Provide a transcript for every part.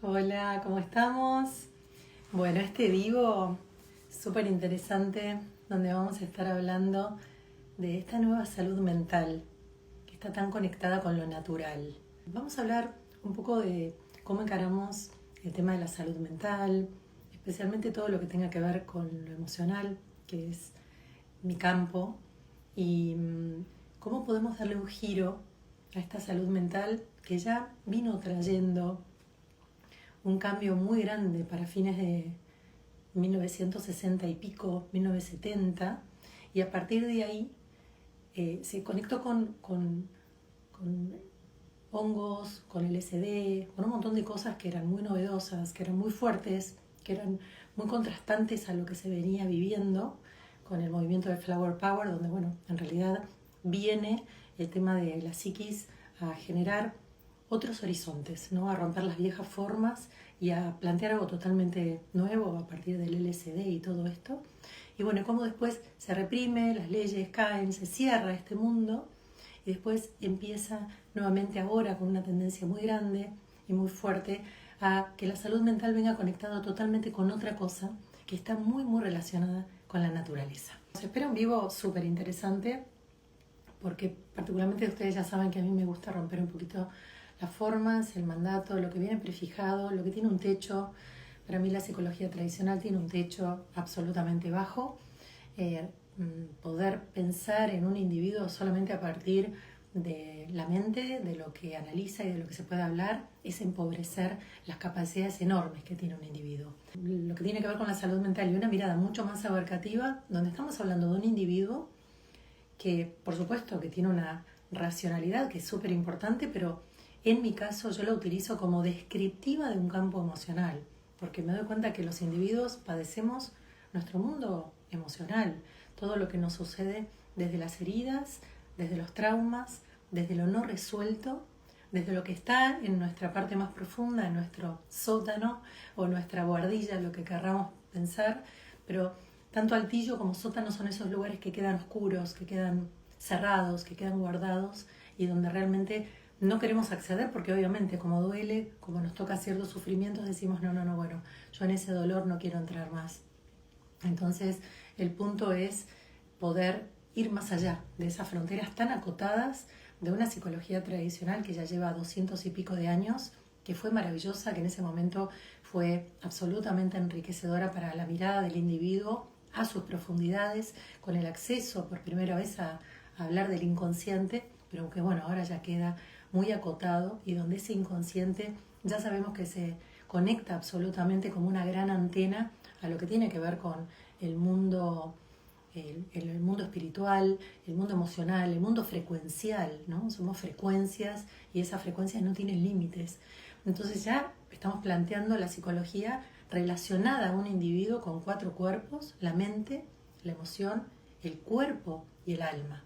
Hola, ¿cómo estamos? Bueno, este vivo súper interesante donde vamos a estar hablando de esta nueva salud mental que está tan conectada con lo natural. Vamos a hablar un poco de cómo encaramos el tema de la salud mental, especialmente todo lo que tenga que ver con lo emocional, que es mi campo, y cómo podemos darle un giro a esta salud mental que ya vino trayendo un cambio muy grande para fines de 1960 y pico, 1970, y a partir de ahí se conectó con hongos, con LSD, con un montón de cosas que eran muy novedosas, que eran muy fuertes, que eran muy contrastantes a lo que se venía viviendo con el movimiento de Flower Power, donde, bueno, en realidad viene el tema de la psiquis a generar otros horizontes, ¿no? A romper las viejas formas y a plantear algo totalmente nuevo a partir del LSD y todo esto. Y bueno, cómo después se reprime, las leyes caen, se cierra este mundo y después empieza nuevamente ahora con una tendencia muy grande y muy fuerte a que la salud mental venga conectada totalmente con otra cosa que está muy muy relacionada con la naturaleza. Se espera un vivo súper interesante porque particularmente ustedes ya saben que a mí me gusta romper un poquito las formas, el mandato, lo que viene prefijado, lo que tiene un techo. Para mí la psicología tradicional tiene un techo absolutamente bajo. Poder pensar en un individuo solamente a partir de la mente, de lo que analiza y de lo que se puede hablar, es empobrecer las capacidades enormes que tiene un individuo. Lo que tiene que ver con la salud mental y una mirada mucho más abarcativa, donde estamos hablando de un individuo que por supuesto que tiene una racionalidad que es súper importante, pero en mi caso yo la utilizo como descriptiva de un campo emocional, porque me doy cuenta que los individuos padecemos nuestro mundo emocional, todo lo que nos sucede desde las heridas, desde los traumas, desde lo no resuelto, desde lo que está en nuestra parte más profunda, en nuestro sótano o nuestra guardilla, lo que querramos pensar, pero tanto altillo como sótano son esos lugares que quedan oscuros, que quedan cerrados, que quedan guardados y donde realmente no queremos acceder porque obviamente como duele, como nos toca ciertos sufrimientos, decimos no, no, no, bueno, yo en ese dolor no quiero entrar más. Entonces el punto es poder ir más allá de esas fronteras tan acotadas de una psicología tradicional que ya lleva 200 y pico de años, que fue maravillosa, que en ese momento fue absolutamente enriquecedora para la mirada del individuo a sus profundidades, con el acceso por primera vez a hablar del inconsciente, pero que bueno, ahora ya queda muy acotado y donde ese inconsciente ya sabemos que se conecta absolutamente como una gran antena a lo que tiene que ver con el mundo, el mundo espiritual, el mundo emocional, el mundo frecuencial, ¿no? Somos frecuencias y esas frecuencias no tienen límites. Entonces ya estamos planteando la psicología relacionada a un individuo con 4 cuerpos: la mente, la emoción, el cuerpo y el alma.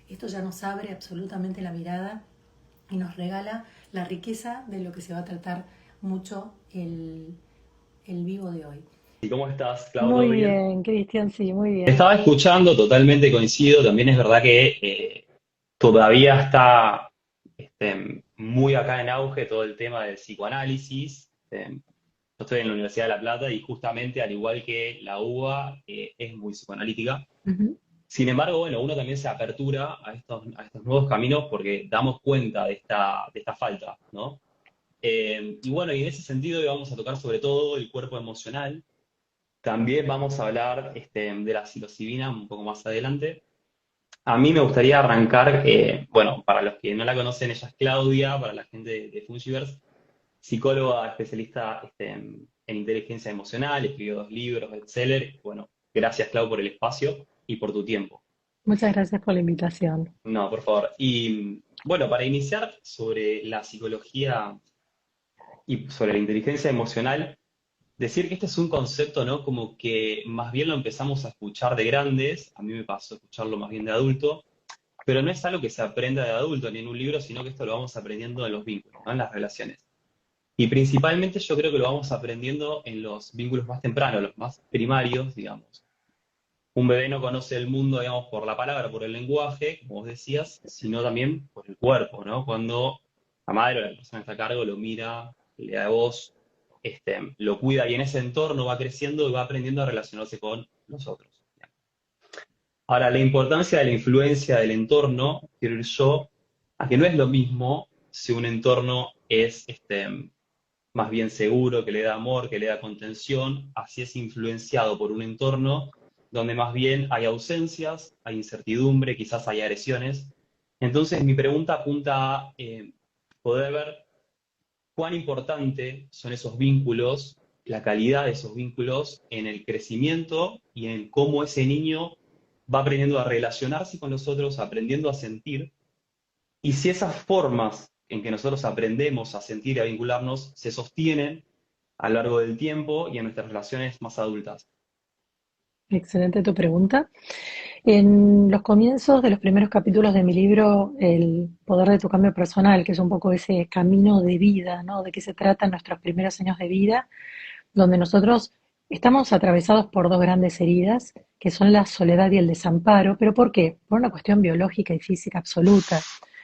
Esto ya nos abre absolutamente la mirada y nos regala la riqueza de lo que se va a tratar mucho el vivo de hoy. ¿Y cómo estás, Clau? ¿Todo Muy bien? bien, Cristian, sí, muy Te bien. estaba escuchando, totalmente coincido. También es verdad que todavía está muy acá en auge todo el tema del psicoanálisis. Yo estoy en la Universidad de La Plata y justamente, al igual que la UBA, es muy psicoanalítica. Ujú. Sin embargo, bueno, uno también se apertura a estos nuevos caminos porque damos cuenta de esta falta, ¿no? Y bueno, y en ese sentido hoy vamos a tocar sobre todo el cuerpo emocional. También vamos a hablar de la psilocibina un poco más adelante. A mí me gustaría arrancar, bueno, para los que no la conocen, ella es Claudia, para la gente de Fungiverse, psicóloga especialista en inteligencia emocional, escribió 2 libros, bestseller. Bueno, gracias, Clau, por el espacio y por tu tiempo. Muchas gracias por la invitación. No, por favor. Y bueno, para iniciar sobre la psicología y sobre la inteligencia emocional, decir que este es un concepto, ¿no? Como que más bien lo empezamos a escuchar de grandes, a mí me pasó a escucharlo más bien de adulto, pero no es algo que se aprenda de adulto ni en un libro, sino que esto lo vamos aprendiendo en los vínculos, ¿no? En las relaciones. Y principalmente yo creo que lo vamos aprendiendo en los vínculos más tempranos, los más primarios, digamos. Un bebé no conoce el mundo, digamos, por la palabra, por el lenguaje, como vos decías, sino también por el cuerpo, ¿no? Cuando la madre o la persona que está a cargo lo mira, le da voz, lo cuida y en ese entorno va creciendo y va aprendiendo a relacionarse con los otros. Ahora, la importancia de la influencia del entorno, quiero ir yo, a que no es lo mismo si un entorno es más bien seguro, que le da amor, que le da contención, así es influenciado por un entorno donde más bien hay ausencias, hay incertidumbre, quizás hay agresiones. Entonces, mi pregunta apunta a poder ver cuán importante son esos vínculos, la calidad de esos vínculos en el crecimiento y en cómo ese niño va aprendiendo a relacionarse con los otros, aprendiendo a sentir, y si esas formas en que nosotros aprendemos a sentir y a vincularnos se sostienen a lo largo del tiempo y en nuestras relaciones más adultas. Excelente tu pregunta. En los comienzos de los primeros capítulos de mi libro, El poder de tu cambio personal, que es un poco ese camino de vida, ¿no? De qué se trata en nuestros primeros años de vida, donde nosotros estamos atravesados por dos grandes heridas, que son la soledad y el desamparo. ¿Pero por qué? Por una cuestión biológica y física absoluta.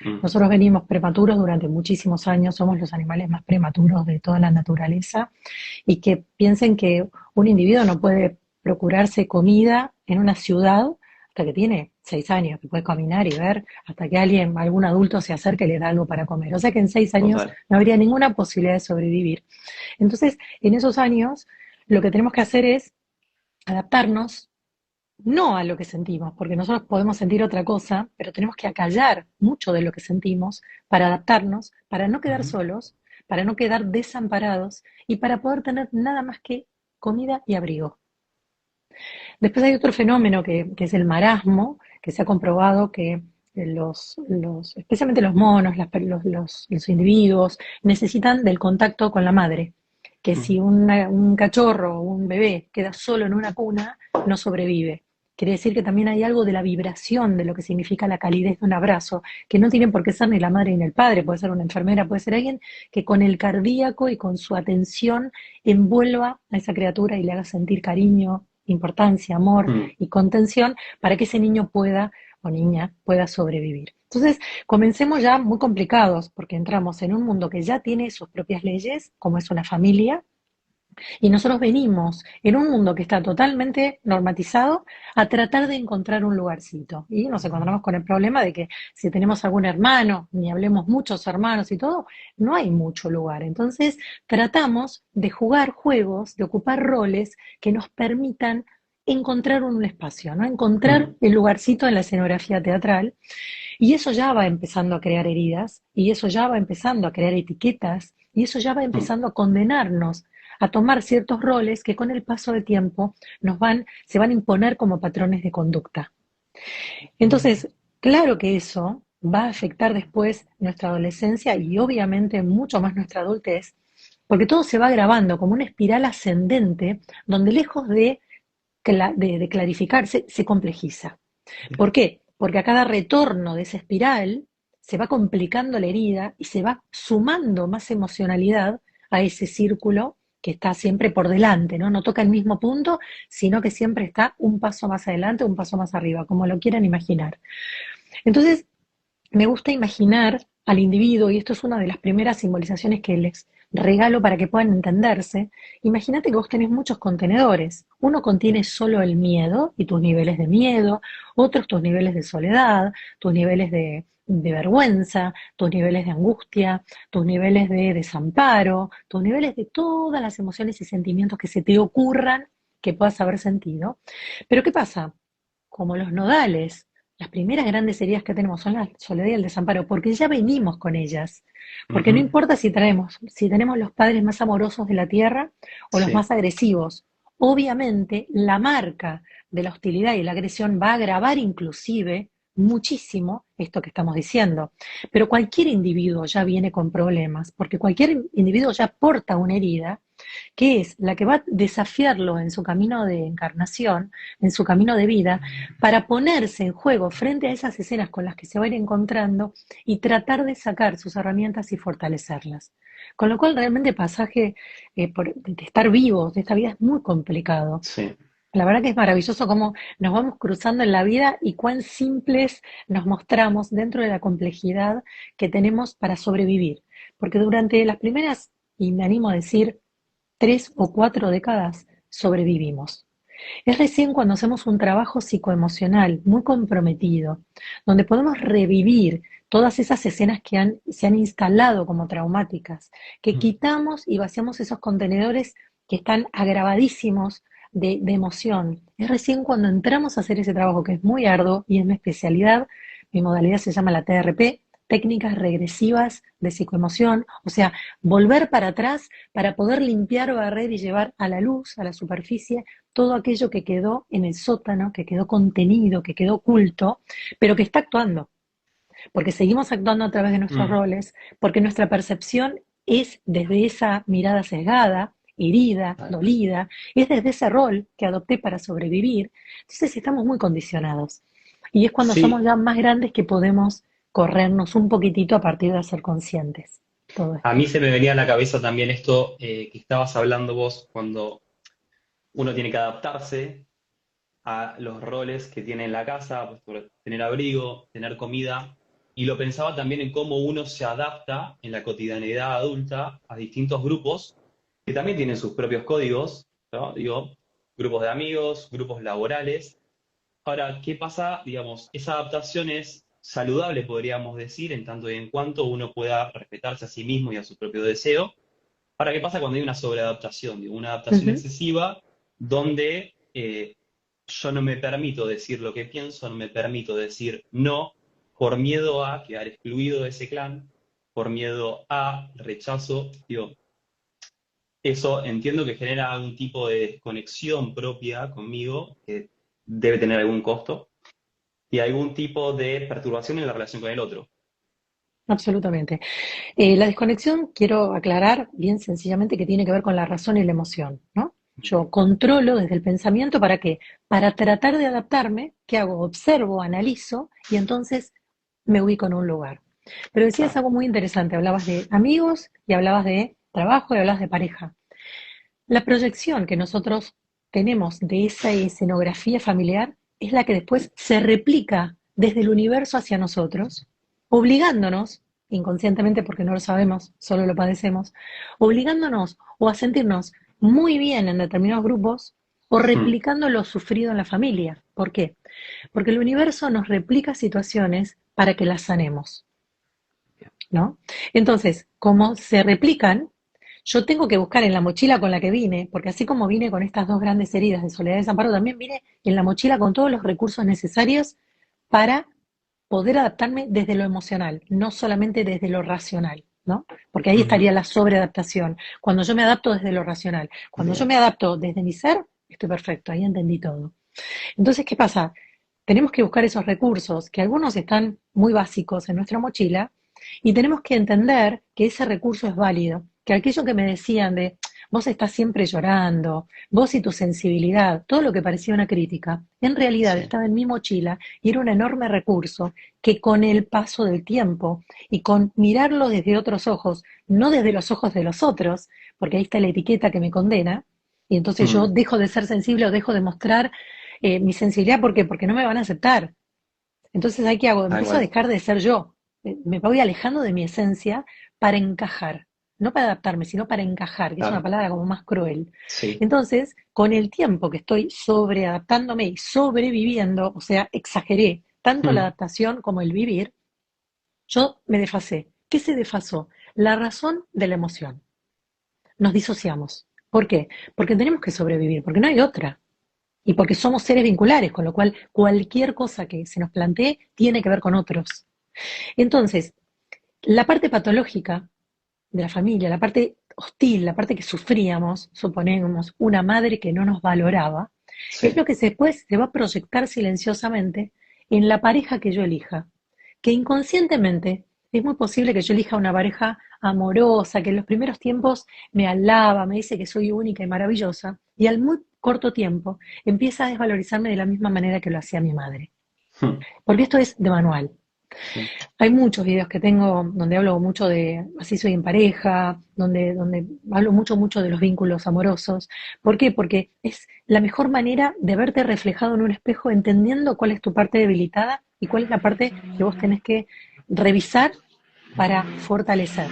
Mm, Nosotros venimos prematuros durante muchísimos años, somos los animales más prematuros de toda la naturaleza, y que piensen que un individuo no puede procurarse comida en una ciudad hasta que tiene 6 años, que puede caminar y ver hasta que algún adulto se acerque y le da algo para comer. O sea que en 6 años total. no habría ninguna posibilidad de sobrevivir. Entonces, en esos años, lo que tenemos que hacer es adaptarnos, no a lo que sentimos, porque nosotros podemos sentir otra cosa, pero tenemos que acallar mucho de lo que sentimos para adaptarnos, para no quedar Ujú, solos, para no quedar desamparados y para poder tener nada más que comida y abrigo. Después hay otro fenómeno que es el marasmo, que se ha comprobado que especialmente los monos, los individuos, necesitan del contacto con la madre. Que si ujú, un cachorro o un bebé queda solo en una cuna, no sobrevive. Quiere decir que también hay algo de la vibración de lo que significa la calidez de un abrazo, que no tienen por qué ser ni la madre ni el padre, puede ser una enfermera, puede ser alguien que con el cardíaco y con su atención envuelva a esa criatura y le haga sentir cariño, importancia, amor mm, y contención para que ese niño pueda o niña pueda sobrevivir. Entonces, comencemos ya muy complicados porque entramos en un mundo que ya tiene sus propias leyes, como es una familia, y nosotros venimos en un mundo que está totalmente normatizado a tratar de encontrar un lugarcito. Y nos encontramos con el problema de que si tenemos algún hermano, ni hablemos muchos hermanos y todo, no hay mucho lugar. Entonces tratamos de jugar juegos, de ocupar roles que nos permitan encontrar un espacio, ¿no? Encontrar mm, el lugarcito en la escenografía teatral. Y eso ya va empezando a crear heridas, y eso ya va empezando a crear etiquetas, y eso ya va mm, empezando a condenarnos a tomar ciertos roles que con el paso del tiempo se van a imponer como patrones de conducta. Entonces, claro que eso va a afectar después nuestra adolescencia y obviamente mucho más nuestra adultez, porque todo se va agravando como una espiral ascendente donde lejos de clarificarse, se complejiza. bien, ¿Por qué? Porque a cada retorno de esa espiral se va complicando la herida y se va sumando más emocionalidad a ese círculo que está siempre por delante, ¿no? No toca el mismo punto, sino que siempre está un paso más adelante, un paso más arriba, como lo quieran imaginar. Entonces, me gusta imaginar al individuo, y esto es una de las primeras simbolizaciones que les regalo para que puedan entenderse. Imagínate que vos tenés muchos contenedores. Uno contiene bien, solo el miedo y tus niveles de miedo, otros tus niveles de soledad, tus niveles de vergüenza, tus niveles de angustia, tus niveles de desamparo, tus niveles de todas las emociones y sentimientos que se te ocurran que puedas haber sentido. Pero ¿qué pasa? Como los nodales, las primeras grandes heridas que tenemos son la soledad y el desamparo, porque ya venimos con ellas. Porque no ujú, importa si tenemos los padres más amorosos de la tierra o los sí, más agresivos. Obviamente, la marca de la hostilidad y la agresión va a agravar inclusive muchísimo esto que estamos diciendo. Pero cualquier individuo ya viene con problemas, porque cualquier individuo ya porta una herida que es la que va a desafiarlo en su camino de encarnación, en su camino de vida, para ponerse en juego frente a esas escenas con las que se va a ir encontrando y tratar de sacar sus herramientas y fortalecerlas. Con lo cual realmente el pasaje de estar vivos de esta vida es muy complicado. sí. La verdad que es maravilloso cómo nos vamos cruzando en la vida y cuán simples nos mostramos dentro de la complejidad que tenemos para sobrevivir. Porque durante las primeras, y me animo a decir, 3 o 4 décadas sobrevivimos. Es recién cuando hacemos un trabajo psicoemocional muy comprometido, donde podemos revivir todas esas escenas que se han instalado como traumáticas, que Mm. quitamos y vaciamos esos contenedores que están agravadísimos de emoción. Es recién cuando entramos a hacer ese trabajo, que es muy arduo y es mi especialidad. Mi modalidad se llama la TRP, técnicas regresivas de psicoemoción, o sea, volver para atrás para poder limpiar, barrer y llevar a la luz, a la superficie, todo aquello que quedó en el sótano, que quedó contenido, que quedó oculto, pero que está actuando, porque seguimos actuando a través de nuestros Mm. roles, porque nuestra percepción es desde esa mirada sesgada, herida, Tal cual. dolida, es desde ese rol que adopté para sobrevivir. Entonces estamos muy condicionados. Y es cuando somos Sí, ya más grandes que podemos corrernos un poquitito a partir de ser conscientes. Todo a esto. mí se me venía a la cabeza también esto que estabas hablando vos, cuando uno tiene que adaptarse a los roles que tiene en la casa, pues, por tener abrigo, tener comida, y lo pensaba también en cómo uno se adapta en la cotidianidad adulta a distintos grupos que también tienen sus propios códigos, ¿no? Digo, grupos de amigos, grupos laborales. Ahora, ¿qué pasa? Digamos, esa adaptación es saludable, podríamos decir, en tanto y en cuanto uno pueda respetarse a sí mismo y a su propio deseo. Ahora, ¿qué pasa cuando hay una sobreadaptación? Digo, una adaptación Ujú. excesiva donde yo no me permito decir lo que pienso, no me permito decir no por miedo a quedar excluido de ese clan, por miedo a rechazo. Digo, eso entiendo que genera algún tipo de desconexión propia conmigo, que debe tener algún costo, y algún tipo de perturbación en la relación con el otro. Absolutamente. La desconexión, quiero aclarar bien sencillamente que tiene que ver con la razón y la emoción, ¿no? Yo controlo desde el pensamiento, ¿para qué? Para tratar de adaptarme. ¿Qué hago? Observo, analizo y entonces me ubico en un lugar. Pero decías Claro. algo muy interesante, hablabas de amigos y hablabas de trabajo y hablabas de pareja. La proyección que nosotros tenemos de esa escenografía familiar es la que después se replica desde el universo hacia nosotros, obligándonos, inconscientemente porque no lo sabemos, solo lo padecemos, obligándonos o a sentirnos muy bien en determinados grupos o Hmm. replicando lo sufrido en la familia. ¿Por qué? Porque el universo nos replica situaciones para que las sanemos, ¿no? Entonces, como se replican, yo tengo que buscar en la mochila con la que vine, porque así como vine con estas 2 grandes heridas de soledad y desamparo, también vine en la mochila con todos los recursos necesarios para poder adaptarme desde lo emocional, no solamente desde lo racional, ¿no? Porque ahí Ujú. estaría la sobreadaptación. Cuando yo me adapto desde lo racional, cuando yo Bien. me adapto desde mi ser, estoy perfecto, ahí entendí todo. Entonces, ¿qué pasa? Tenemos que buscar esos recursos, que algunos están muy básicos en nuestra mochila, y tenemos que entender que ese recurso es válido, que aquello que me decían de vos estás siempre llorando, vos y tu sensibilidad, todo lo que parecía una crítica, en realidad Sí. estaba en mi mochila y era un enorme recurso que con el paso del tiempo y con mirarlo desde otros ojos, no desde los ojos de los otros, porque ahí está la etiqueta que me condena, y entonces yo Hmm. dejo de ser sensible o dejo de mostrar mi sensibilidad. ¿Por qué? Porque no me van a aceptar. Entonces, ¿hay qué hago? Tal Empiezo a cual. dejar de ser yo. Me voy alejando de mi esencia para encajar. No para adaptarme, sino para encajar, que es una Claro. palabra como más cruel. Sí. Entonces, con el tiempo que estoy sobreadaptándome y sobreviviendo, o sea, exageré tanto la Hmm. adaptación como el vivir, yo me desfasé. ¿Qué se desfasó? La razón de la emoción. Nos disociamos. ¿Por qué? Porque tenemos que sobrevivir, porque no hay otra. Y porque somos seres vinculares, con lo cual cualquier cosa que se nos plantee tiene que ver con otros. Entonces, la parte patológica de la familia, la parte hostil, la parte que sufríamos, suponemos, una madre que no nos valoraba, es lo Sí. que después se va a proyectar silenciosamente en la pareja que yo elija, que inconscientemente es muy posible que yo elija una pareja amorosa, que en los primeros tiempos me alaba, me dice que soy única y maravillosa, y al muy corto tiempo empieza a desvalorizarme de la misma manera que lo hacía mi madre. Hmm. Porque esto es de manual. Sí. Hay muchos videos que tengo donde hablo mucho de así soy en pareja, donde hablo mucho de los vínculos amorosos. ¿Por qué? Porque es la mejor manera de verte reflejado en un espejo, entendiendo cuál es tu parte debilitada y cuál es la parte que vos tenés que revisar para fortalecer,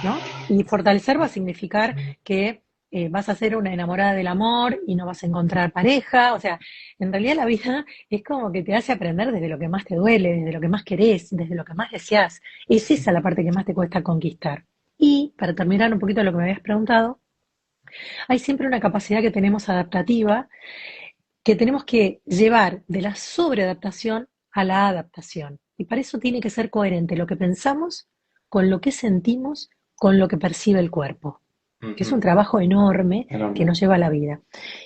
¿no? Y fortalecer va a significar que vas a ser una enamorada del amor y no vas a encontrar pareja. O sea, en realidad la vida es como que te hace aprender desde lo que más te duele, desde lo que más querés, desde lo que más deseás. Es esa la parte que más te cuesta conquistar. Y para terminar un poquito lo que me habías preguntado, hay siempre una capacidad que tenemos adaptativa que tenemos que llevar de la sobreadaptación a la adaptación. Y para eso tiene que ser coherente lo que pensamos con lo que sentimos, con lo que percibe el cuerpo, que es un Ujú. trabajo enorme que Enorme. nos lleva a la vida.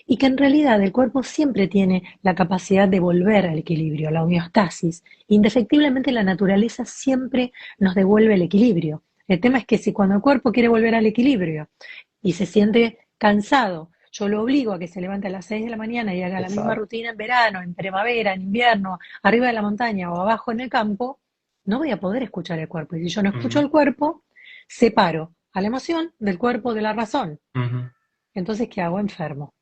Y que en realidad el cuerpo siempre tiene la capacidad de volver al equilibrio, a la homeostasis. Indefectiblemente la naturaleza siempre nos devuelve el equilibrio. El tema es que si cuando el cuerpo quiere volver al equilibrio y se siente cansado, yo lo obligo a que se levante a las 6 de la mañana y haga la misma Exacto. rutina en verano, en primavera, en invierno, arriba de la montaña o abajo en el campo, no voy a poder escuchar el cuerpo. Y si yo no escucho Ujú, el cuerpo, separo a la emoción del cuerpo de la razón. ujú. Entonces, ¿qué hago? Enfermo.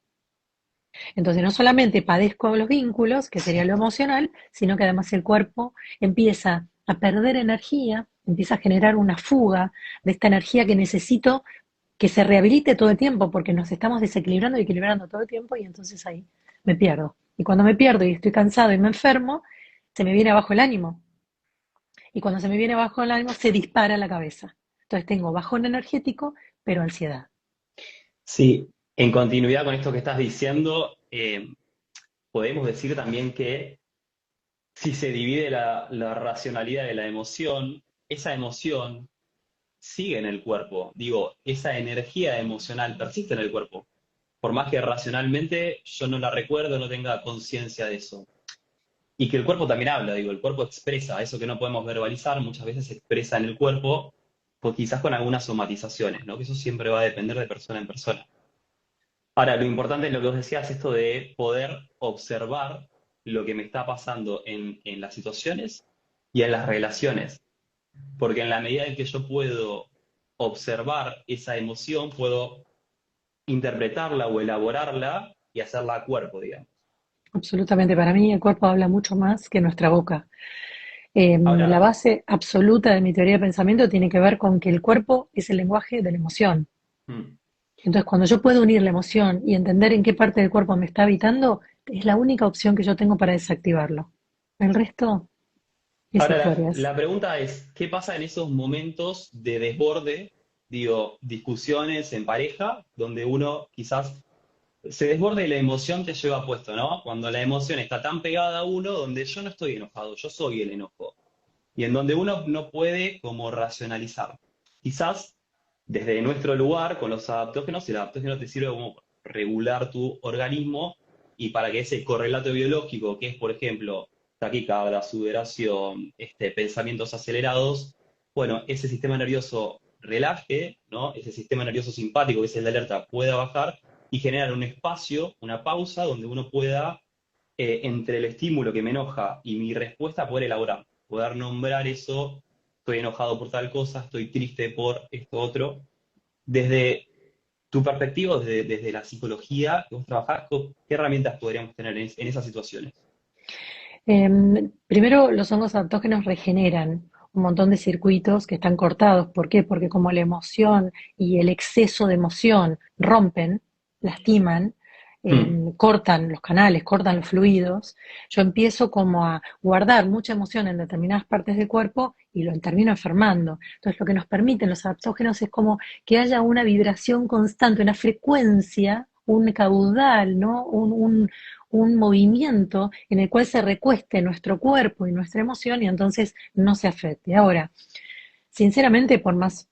Entonces, no solamente padezco los vínculos, que sería lo Sí. emocional, sino que además el cuerpo empieza a perder energía, empieza a generar una fuga de esta energía que necesito que se rehabilite todo el tiempo, porque nos estamos desequilibrando y equilibrando todo el tiempo y entonces ahí me pierdo. Y cuando me pierdo y estoy cansado y me enfermo, se me viene abajo el ánimo. Y cuando se me viene abajo el ánimo, se dispara la cabeza. Entonces tengo bajón energético, pero ansiedad. Sí, en continuidad con esto que estás diciendo, podemos decir también que si se divide la racionalidad de la emoción, esa emoción sigue en el cuerpo. Digo, esa energía emocional persiste en el cuerpo. Por más que racionalmente yo no la recuerdo, no tenga conciencia de eso. Y que el cuerpo también habla, digo, el cuerpo expresa eso que no podemos verbalizar, muchas veces se expresa en el cuerpo, pues quizás con algunas somatizaciones, ¿no? Que eso siempre va a depender de persona en persona. Ahora, lo importante es lo que vos decías, esto de poder observar lo que me está pasando en las situaciones y en las relaciones. Porque en la medida en que yo puedo observar esa emoción, puedo interpretarla o elaborarla y hacerla a cuerpo, digamos. Absolutamente, para mí el cuerpo habla mucho más que nuestra boca. La Ahora, base absoluta de mi teoría de pensamiento tiene que ver con que el cuerpo es el lenguaje de la emoción. mm, Entonces, cuando yo puedo unir la emoción y entender en qué parte del cuerpo me está habitando, es la única opción que yo tengo para desactivarlo. El resto es ahora historias. la pregunta es, ¿qué pasa en esos momentos de desborde, digo, discusiones en pareja, donde uno quizás se desborde y la emoción te lleva puesto, ¿no? Cuando la emoción está tan pegada a uno, donde yo no estoy enojado, yo soy el enojo. Y en donde uno no puede como racionalizar. Quizás desde nuestro lugar, con los adaptógenos, el adaptógeno te sirve como regular tu organismo y para que ese correlato biológico, que es, por ejemplo, taquicardia, sudoración, pensamientos acelerados, bueno, ese sistema nervioso relaje, ¿no? Ese sistema nervioso simpático, que es el de alerta, pueda bajar y generar un espacio, una pausa, donde uno pueda, entre el estímulo que me enoja y mi respuesta, poder elaborar, poder nombrar eso, estoy enojado por tal cosa, estoy triste por esto otro. Desde tu perspectiva, desde la psicología que vos trabajás, ¿qué herramientas podríamos tener en esas situaciones? Primero, los hongos adaptógenos regeneran un montón de circuitos que están cortados. ¿Por qué? Porque como la emoción y el exceso de emoción rompen, lastiman, Hmm, cortan los canales, cortan los fluidos, yo empiezo como a guardar mucha emoción en determinadas partes del cuerpo y lo termino enfermando. Entonces, lo que nos permiten los adaptógenos es como que haya una vibración constante, una frecuencia, un caudal, ¿no? Un movimiento en el cual se recueste nuestro cuerpo y nuestra emoción y entonces no se afecte. Ahora, sinceramente, por más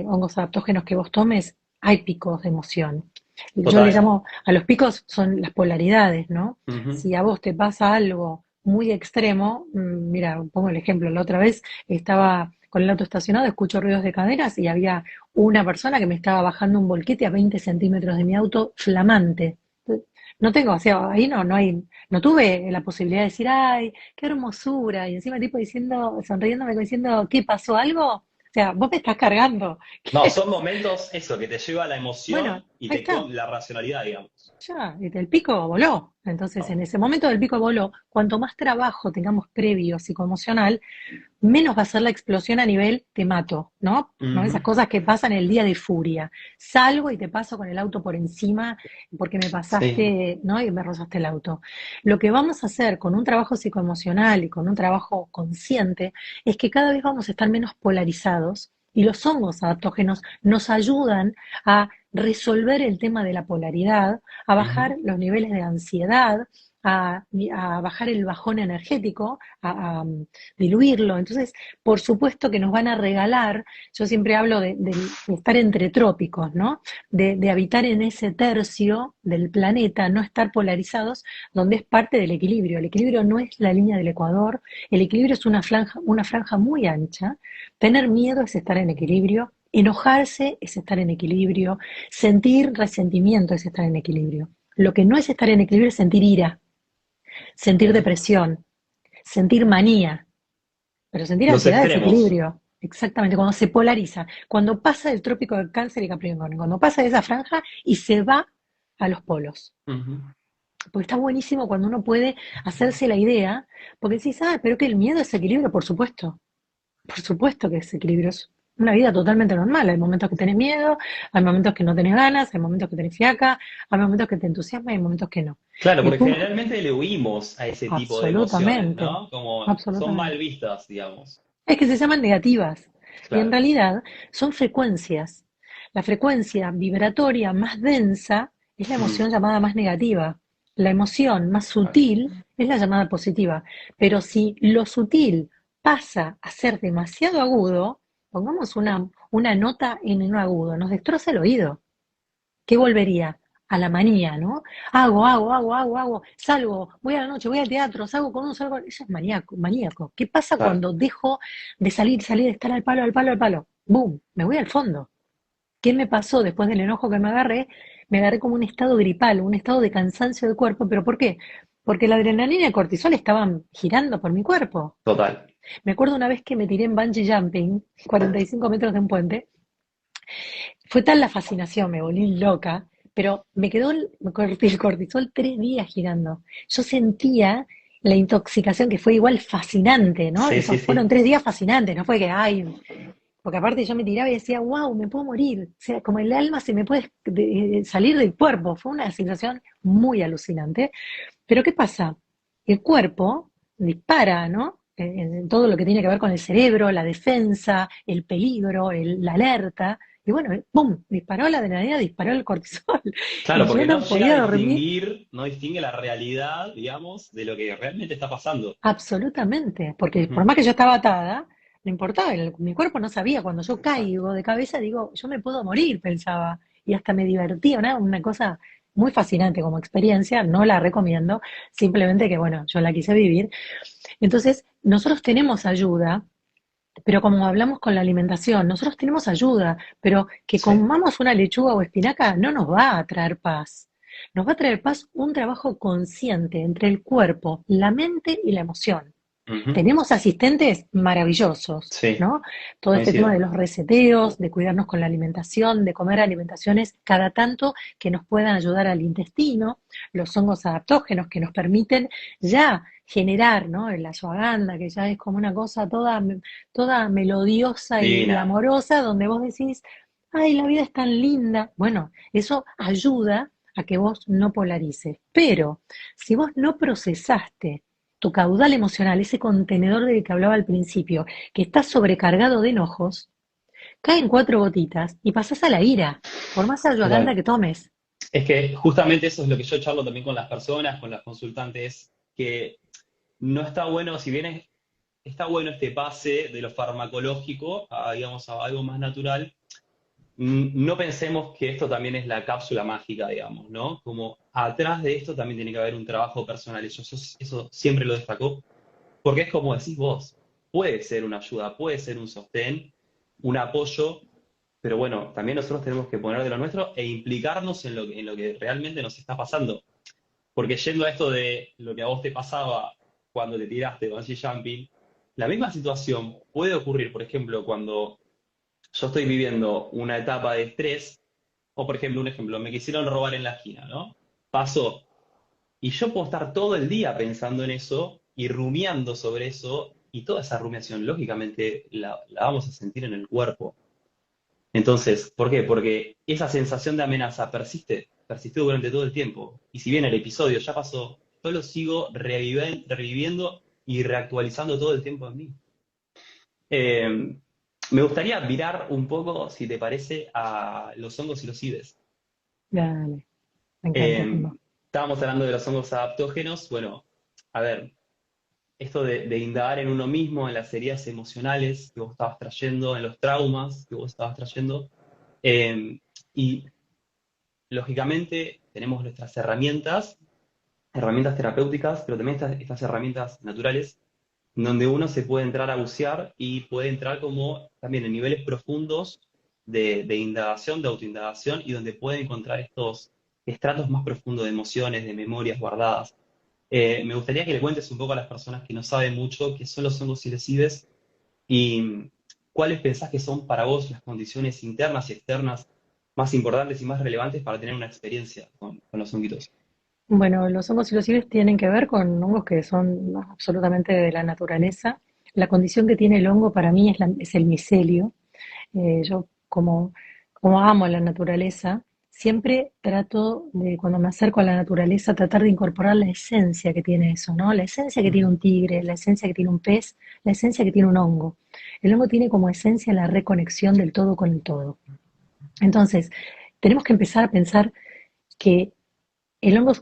hongos adaptógenos que vos tomes, hay picos de emoción. Yo le total. llamo, a los picos son las polaridades, ¿no? Ujú. Si a vos te pasa algo muy extremo, mira, pongo el ejemplo, la otra vez estaba con el auto estacionado, escucho ruidos de cadenas y había una persona que me estaba bajando un volquete a 20 centímetros de mi auto flamante. No tengo, o sea, ahí no hay, no tuve la posibilidad de decir, ay, qué hermosura, y encima el tipo diciendo, sonriéndome, como diciendo, ¿qué pasó algo? O sea, vos me estás cargando. No, son momentos, eso, que te lleva a la Bueno, emoción y Ahí te está. la racionalidad, digamos. Ya, el pico voló. Entonces, No. en ese momento del pico voló, cuanto más trabajo tengamos previo psicoemocional, menos va a ser la explosión a nivel te mato, ¿no? ¿No? Ujú. Esas cosas que pasan el día de furia. Salgo y te paso con el auto por encima porque me Sí. pasaste, ¿no? Y me rozaste el auto. Lo que vamos a hacer con un trabajo psicoemocional y con un trabajo consciente es que cada vez vamos a estar menos polarizados y los hongos adaptógenos nos ayudan a resolver el tema de la polaridad, a Ujú. bajar los niveles de ansiedad, a bajar el bajón energético, a diluirlo. Entonces, por supuesto que nos van a regalar, yo siempre hablo de estar entre trópicos, ¿no? De habitar en ese tercio del planeta, no estar polarizados, donde es parte del equilibrio. El equilibrio no es la línea del Ecuador, el equilibrio es una franja muy ancha. Tener miedo es estar en equilibrio, enojarse es estar en equilibrio, sentir resentimiento es estar en equilibrio. Lo que no es estar en equilibrio es sentir ira, sentir Bien. depresión, sentir manía, pero sentir Los ansiedad es extremos. equilibrio. Exactamente, cuando se polariza, cuando pasa del trópico de Cáncer y Capricornio, cuando pasa de esa franja y se va a los polos. Ujú. Porque está buenísimo cuando uno puede hacerse la idea, porque decís, ah, pero que el miedo es equilibrio, por supuesto que es equilibrio, es una vida totalmente normal. Hay momentos que tenés miedo, hay momentos que no tenés ganas, hay momentos que tenés fiaca, hay momentos que te entusiasma y hay momentos que no. Claro, El porque punto, generalmente le huimos a ese tipo de emociones, absolutamente, ¿no? Como son mal absolutamente. vistas, digamos. Es que se llaman negativas y en Claro. realidad son frecuencias. La frecuencia vibratoria más densa es la Mm. emoción llamada más negativa. La emoción más Claro. sutil es la llamada positiva. Pero si lo sutil pasa a ser demasiado agudo, pongamos una nota en un agudo, nos destroza el oído. ¿Qué volvería? A la manía, ¿no? Hago, salgo, voy a la noche, voy al teatro, salgo con uno, salgo. Eso es maníaco, maníaco. ¿Qué pasa Claro. cuando dejo de salir, de estar al palo, al palo, al palo? ¡Boom! Me voy al fondo. ¿Qué me pasó después del enojo que me agarré? Me agarré como un estado gripal, un estado de cansancio del cuerpo. ¿Pero por qué? Porque la adrenalina y el cortisol estaban girando por mi cuerpo. Total. Me acuerdo una vez que me tiré en bungee jumping, 45 metros de un puente, fue tal la fascinación, me volví loca, pero me quedó el cortisol 3 días girando. Yo sentía la intoxicación que fue igual fascinante, ¿no? Sí, sí, Esos fueron sí. 3 días fascinantes, no fue que, ay, porque aparte yo me tiraba y decía, wow, me puedo morir. O sea, como el alma se me puede salir del cuerpo. Fue una sensación muy alucinante. Pero ¿qué pasa? El cuerpo dispara, ¿no? En todo lo que tiene que ver con el cerebro, la defensa, el peligro, la alerta. Y bueno, ¡pum! Disparó la adrenalina, disparó el cortisol. Claro, Y yo porque no no llega a podía dormir. distinguir, no distingue la realidad, digamos, de lo que realmente está pasando. Absolutamente. Porque por Ujú. más que yo estaba atada, no importaba. Mi cuerpo no sabía. Cuando yo Exacto. caigo de cabeza, digo, yo me puedo morir, pensaba. Y hasta me divertía, ¿no? Una cosa muy fascinante como experiencia. No la recomiendo. Simplemente que, bueno, yo la quise vivir. Entonces, nosotros tenemos ayuda, pero como hablamos con la alimentación, nosotros tenemos ayuda, pero que Sí. comamos una lechuga o espinaca no nos va a traer paz. Nos va a traer paz un trabajo consciente entre el cuerpo, la mente y la emoción. Ujú. Tenemos asistentes maravillosos, Sí, ¿no? Todo este tema de coincido. los reseteos, de cuidarnos con la alimentación, de comer alimentaciones cada tanto que nos puedan ayudar al intestino, los hongos adaptógenos que nos permiten ya generar, ¿no? La ashwagandha, que ya es como una cosa toda melodiosa y Divina. amorosa, donde vos decís, ay, la vida es tan linda. Bueno, eso ayuda a que vos no polarices. Pero si vos no procesaste tu caudal emocional, ese contenedor del que hablaba al principio, que está sobrecargado de enojos, caen 4 gotitas y pasás a la ira, por más ayuaganda Total. que tomes. Es que justamente eso es lo que yo charlo también con las personas, con las consultantes, que no está bueno, si bien está bueno este pase de lo farmacológico a, digamos, a algo más natural, no pensemos que esto también es la cápsula mágica, digamos, ¿no? Como atrás de esto también tiene que haber un trabajo personal. Eso siempre lo destacó, porque es como decís vos, puede ser una ayuda, puede ser un sostén, un apoyo, pero bueno, también nosotros tenemos que poner de lo nuestro e implicarnos en lo que realmente nos está pasando. Porque yendo a esto de lo que a vos te pasaba cuando te tiraste bungee jumping, la misma situación puede ocurrir, por ejemplo, cuando yo estoy viviendo una etapa de estrés O por ejemplo, un ejemplo, me quisieron robar en la esquina, ¿no? Pasó. Y yo puedo estar todo el día pensando en eso y rumiando sobre eso, y toda esa rumiación, lógicamente, la vamos a sentir en el cuerpo. Entonces, ¿por qué? Porque esa sensación de amenaza persistió durante todo el tiempo. Y si bien el episodio ya pasó, yo lo sigo reviviendo y reactualizando todo el tiempo en mí. Eh, Me gustaría virar un poco, si te parece, a los hongos y los IDES. Dale, me encanta el Eh, tema. Estábamos hablando de los hongos adaptógenos. Bueno, a ver, esto de indagar en uno mismo, en las heridas emocionales que vos estabas trayendo, en los traumas que vos estabas trayendo. Eh, y lógicamente tenemos nuestras herramientas terapéuticas, pero también estas herramientas naturales, donde uno se puede entrar a bucear y puede entrar como también en niveles profundos de indagación, de autoindagación, y donde puede encontrar estos estratos más profundos de emociones, de memorias guardadas. Me gustaría que le cuentes un poco a las personas que no saben mucho qué son los hongos y los IDES y cuáles pensás que son para vos las condiciones internas y externas más importantes y más relevantes para tener una experiencia con los honguitos. Bueno, los hongos y los cides tienen que ver con hongos que son absolutamente de la naturaleza. La condición que tiene el hongo para mí es el micelio. Yo como amo la naturaleza, siempre trato de, cuando me acerco a la naturaleza, tratar de incorporar la esencia que tiene eso, ¿no? La esencia que tiene Ujú. un tigre, la esencia que tiene un pez, la esencia que tiene un hongo. El hongo tiene como esencia la reconexión del todo con el todo. Entonces, tenemos que empezar a pensar que el hongo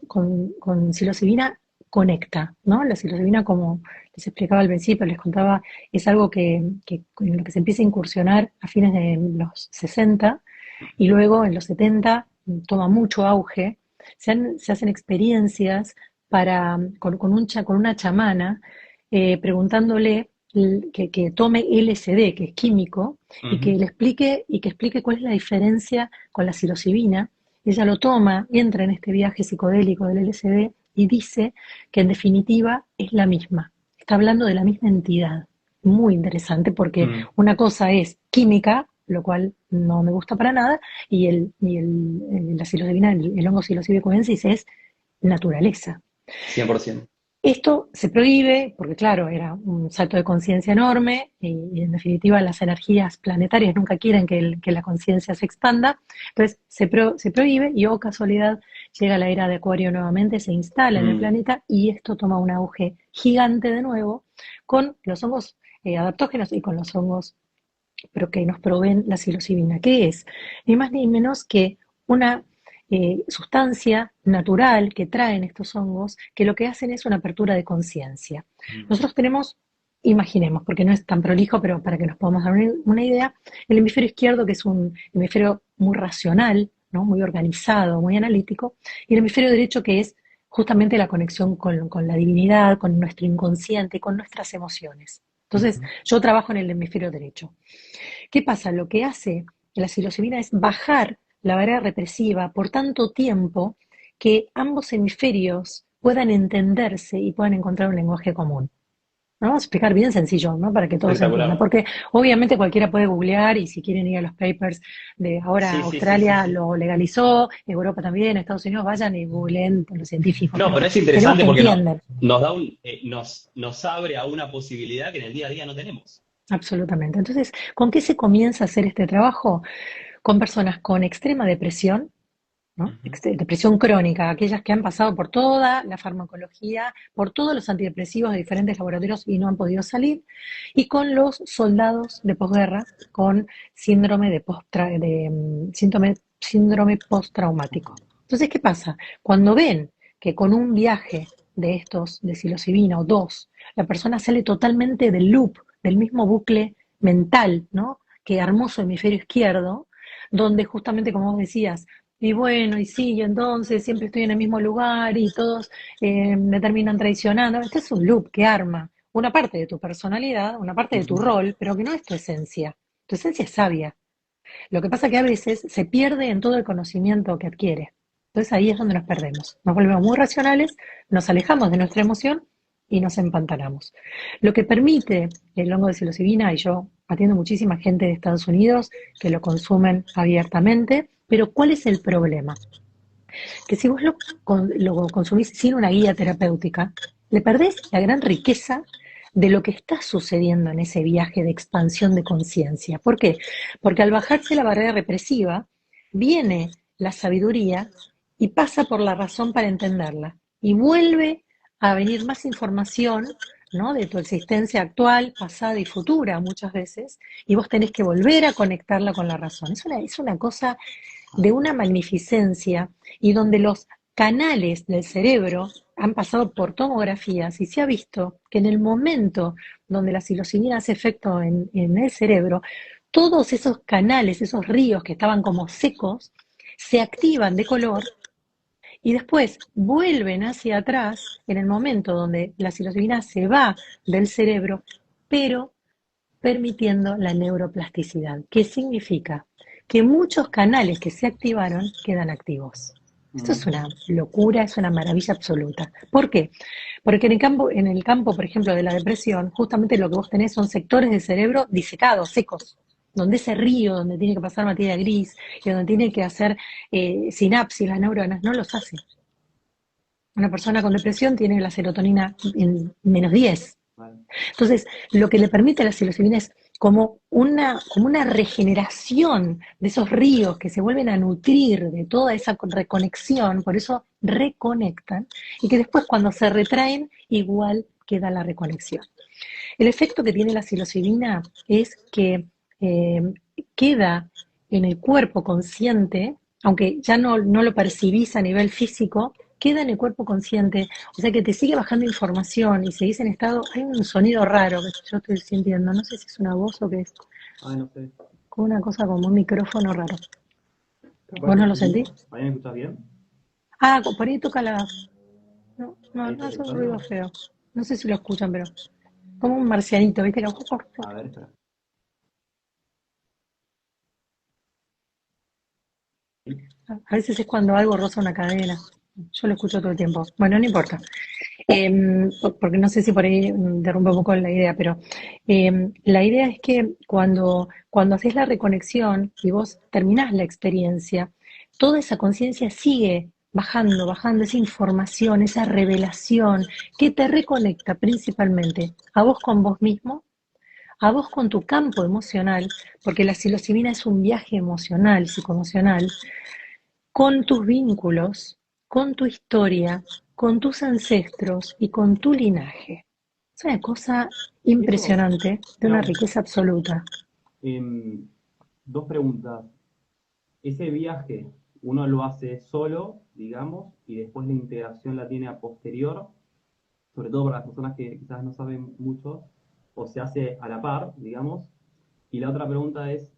con psilocibina conecta, ¿no? La psilocibina, como les explicaba al principio, les contaba, es algo en lo que se empieza a incursionar a fines de los 60 y luego en los 70 toma mucho auge. Se hacen experiencias con una chamana preguntándole que tome LSD, que es químico, Ujú. y que explique cuál es la diferencia con la psilocibina. Ella lo toma, entra en este viaje psicodélico del LSD y dice que en definitiva es la misma. Está hablando de la misma entidad. Muy interesante porque Mm, una cosa es química, lo cual no me gusta para nada, la psilocibina, el hongo psilocibe cuensis es naturaleza. 100%. Esto se prohíbe porque, claro, era un salto de conciencia enorme y, en definitiva, las energías planetarias nunca quieren que la conciencia se expanda. Entonces, se prohíbe y, oh casualidad, llega la era de Acuario nuevamente, se instala en el Mm, planeta y esto toma un auge gigante de nuevo con los hongos adaptógenos y con los hongos pero que nos proveen la psilocibina, que es ni más ni menos que una sustancia natural que traen estos hongos, que lo que hacen es una apertura de conciencia. mm, Nosotros tenemos, imaginemos, porque no es tan prolijo, pero para que nos podamos dar una idea, el hemisferio izquierdo, que es un hemisferio muy racional, ¿no? Muy organizado, muy analítico, y el hemisferio derecho, que es justamente la conexión con la divinidad, con nuestro inconsciente, con nuestras emociones. Entonces, ujú. yo trabajo en el hemisferio derecho. ¿Qué pasa? Lo que hace la psilocibina es bajar la barrera represiva por tanto tiempo que ambos hemisferios puedan entenderse y puedan encontrar un lenguaje común. ¿No? Vamos a explicar bien sencillo, ¿no? Para que todos entiendan. Espectacular. Porque obviamente cualquiera puede googlear y si quieren ir a los papers de ahora Sí, sí, sí, sí, Australia sí. lo legalizó, Europa también, Estados Unidos, vayan y googleen por los científicos, No, pero pero es queremos interesante que porque entiendan. nos da nos abre a una posibilidad que en el día a día no tenemos. Absolutamente. Entonces, ¿con qué se comienza a hacer este trabajo? Con personas con extrema depresión, ¿no? Ujú, Depresión crónica, aquellas que han pasado por toda la farmacología, por todos los antidepresivos de diferentes laboratorios y no han podido salir, y con los soldados de posguerra con síndrome postraumático. Entonces, ¿qué pasa? Cuando ven que con un viaje de estos, de psilocibina o dos, la persona sale totalmente del loop, del mismo bucle mental, ¿no? Que armó su hemisferio izquierdo, donde justamente, como vos decías, y bueno, y sí, y entonces siempre estoy en el mismo lugar y todos me terminan traicionando. Este es un loop que arma una parte de tu personalidad, una parte de tu ujú. rol, pero que no es tu esencia. Tu esencia es sabia. Lo que pasa es que a veces se pierde en todo el conocimiento que adquiere. Entonces ahí es donde nos perdemos. Nos volvemos muy racionales, nos alejamos de nuestra emoción y nos empantanamos. Lo que permite el hongo de psilocibina, y yo atiendo muchísima gente de Estados Unidos que lo consumen abiertamente, Pero ¿cuál es el problema? Que si vos lo consumís sin una guía terapéutica, le perdés la gran riqueza de lo que está sucediendo en ese viaje de expansión de conciencia. ¿Por qué? Porque al bajarse la barrera represiva, viene la sabiduría y pasa por la razón para entenderla. Y vuelve a venir más información, ¿no?, de tu existencia actual, pasada y futura muchas veces, y vos tenés que volver a conectarla con la razón. Es una cosa de una magnificencia y donde los canales del cerebro han pasado por tomografías y se ha visto que en el momento donde la psilocibina hace efecto en el cerebro, todos esos canales, esos ríos que estaban como secos, se activan de color y después vuelven hacia atrás en el momento donde la psilocibina se va del cerebro, pero permitiendo la neuroplasticidad. ¿Qué significa? Que muchos canales que se activaron quedan activos. Esto es una locura, es una maravilla absoluta. ¿Por qué? Porque en el campo, por ejemplo, de la depresión, justamente lo que vos tenés son sectores del cerebro disecados, secos, donde ese río, donde tiene que pasar materia gris y donde tiene que hacer sinapsis las neuronas, no los hace. Una persona con depresión tiene la serotonina en -10. Vale. Entonces, lo que le permite a la psilocibina es como una regeneración de esos ríos que se vuelven a nutrir de toda esa reconexión, por eso reconectan, y que después cuando se retraen, igual queda la reconexión. El efecto que tiene la psilocibina es que eh, queda en el cuerpo consciente, aunque ya no lo percibís a nivel físico, queda en el cuerpo consciente, o sea que te sigue bajando información y seguís en estado. Hay un sonido raro que yo estoy sintiendo, no sé si es una voz o qué es, Ay, no sé. como una cosa como un micrófono raro. Capaz ¿Vos que no lo sí. sentís? ¿Ahí me escuchas bien? Ah, por ahí toca la. No, no, ¿Ahí no está es un ruido escuchando? feo. No sé si lo escuchan, pero como un marcianito, ¿viste? A ver, espera. A veces es cuando algo roza una cadena. Yo lo escucho todo el tiempo. Bueno, no importa. Porque no sé si por ahí derrumbe un poco la idea, pero la idea es que cuando haces la reconexión y vos terminás la experiencia, toda esa conciencia sigue bajando, bajando esa información, esa revelación que te reconecta principalmente a vos con vos mismo, a vos con tu campo emocional, porque la psilocibina es un viaje emocional, psicoemocional, con tus vínculos, con tu historia, con tus ancestros y con tu linaje. Es una cosa Eso, impresionante, de una digamos, riqueza absoluta. em, dos preguntas. Ese viaje uno lo hace solo, digamos, y después la integración la tiene a posterior, sobre todo para las personas que quizás no saben mucho, o se hace a la par, digamos. Y la otra pregunta es,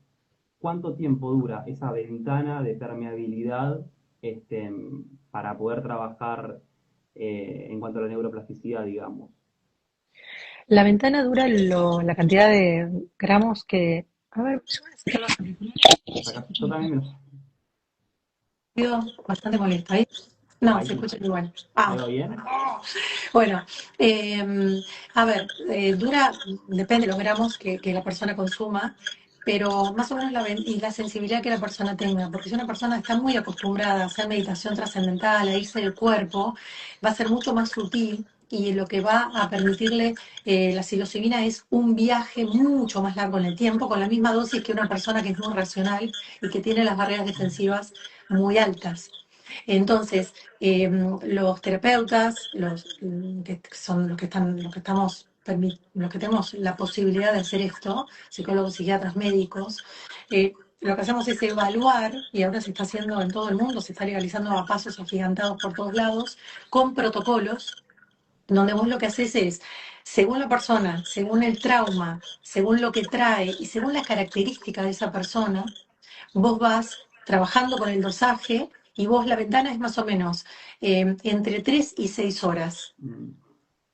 ¿cuánto tiempo dura esa ventana de permeabilidad este, para poder trabajar en cuanto a la neuroplasticidad, digamos? La ventana dura la cantidad de gramos que. A ver, yo voy a sacar los auriculares. Acá, yo también me lo... Ruido bastante molesto. ¿Ahí? No, Ahí se sí. escucha igual. ¿Ahí Ah, va bien? bueno, a ver, dura, depende de los gramos que la persona consuma, pero más o menos y la sensibilidad que la persona tenga, porque si una persona está muy acostumbrada a hacer meditación trascendental, a irse del cuerpo, va a ser mucho más sutil y lo que va a permitirle la psilocibina es un viaje mucho más largo en el tiempo, con la misma dosis que una persona que es muy racional y que tiene las barreras defensivas muy altas. Entonces, los terapeutas, que son los que tenemos la posibilidad de hacer esto, psicólogos, psiquiatras, médicos, lo que hacemos es evaluar, y ahora se está haciendo en todo el mundo, se está legalizando a pasos agigantados por todos lados, con protocolos, donde vos lo que haces es, según la persona, según el trauma, según lo que trae y según las características de esa persona, vos vas trabajando con el dosaje y vos la ventana es más o menos entre 3 y 6 horas, Mm.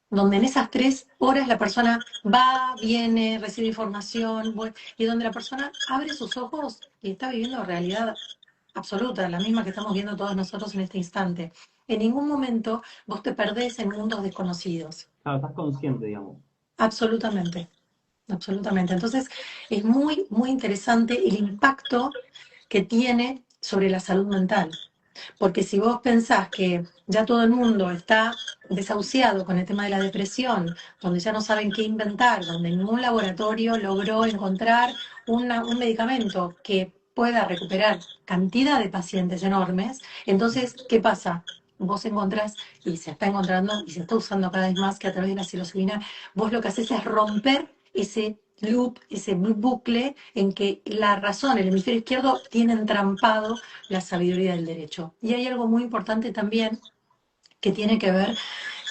donde en esas 3 horas la persona va, viene, recibe información, y donde la persona abre sus ojos y está viviendo realidad absoluta, la misma que estamos viendo todos nosotros en este instante. En ningún momento vos te perdés en mundos desconocidos. Claro, estás consciente, digamos. Absolutamente, absolutamente. Entonces es muy, muy interesante el impacto que tiene sobre la salud mental. Porque si vos pensás que ya todo el mundo está desahuciado con el tema de la depresión, donde ya no saben qué inventar, donde ningún laboratorio logró encontrar un medicamento que pueda recuperar cantidad de pacientes enormes, entonces, ¿qué pasa? Vos encontrás, y se está encontrando, y se está usando cada vez más que a través de la psilocibina, vos lo que haces es romper ese loop, ese bucle en que la razón, el hemisferio izquierdo, tiene entrampado la sabiduría del derecho. Y hay algo muy importante también que tiene que ver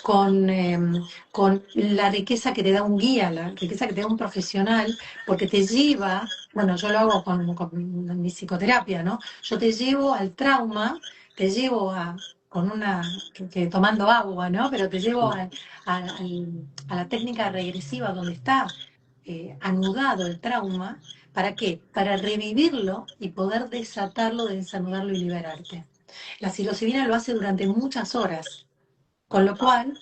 con la riqueza que te da un guía, la riqueza que te da un profesional, porque te lleva, bueno, yo lo hago con mi psicoterapia, ¿no? Yo te llevo al trauma, te llevo con tomando agua, ¿no? Pero te llevo a la técnica regresiva donde está anudado el trauma. ¿Para qué? Para revivirlo y poder desatarlo, desanudarlo y liberarte. La psilocibina lo hace durante muchas horas, con lo cual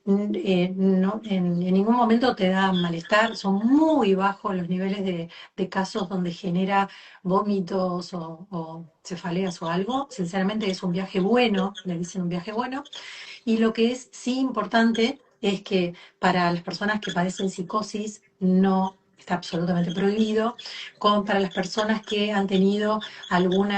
no, en ningún momento te da malestar, son muy bajos los niveles de casos donde genera vómitos o cefaleas o algo. Sinceramente es un viaje bueno, le dicen un viaje bueno. Y lo que es sí importante es que para las personas que padecen psicosis no está absolutamente prohibido, como para las personas que han tenido algún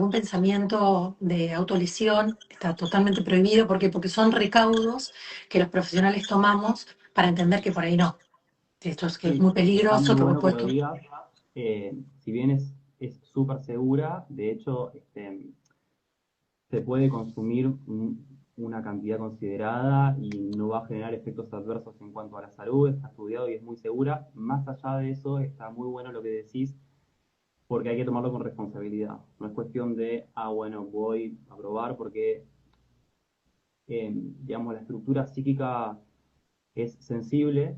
pensamiento de autolesión, está totalmente prohibido. ¿Por qué? Porque son recaudos que los profesionales tomamos para entender que por ahí no. Esto es que es Sí, muy está muy peligroso, porque bueno que puedes... lo digas. Si bien es súper segura, de hecho, se puede consumir una cantidad considerada y no va a generar efectos adversos en cuanto a la salud, está estudiado y es muy segura. Más allá de eso, está muy bueno lo que decís, porque hay que tomarlo con responsabilidad. No es cuestión de, bueno, voy a probar porque, digamos, la estructura psíquica es sensible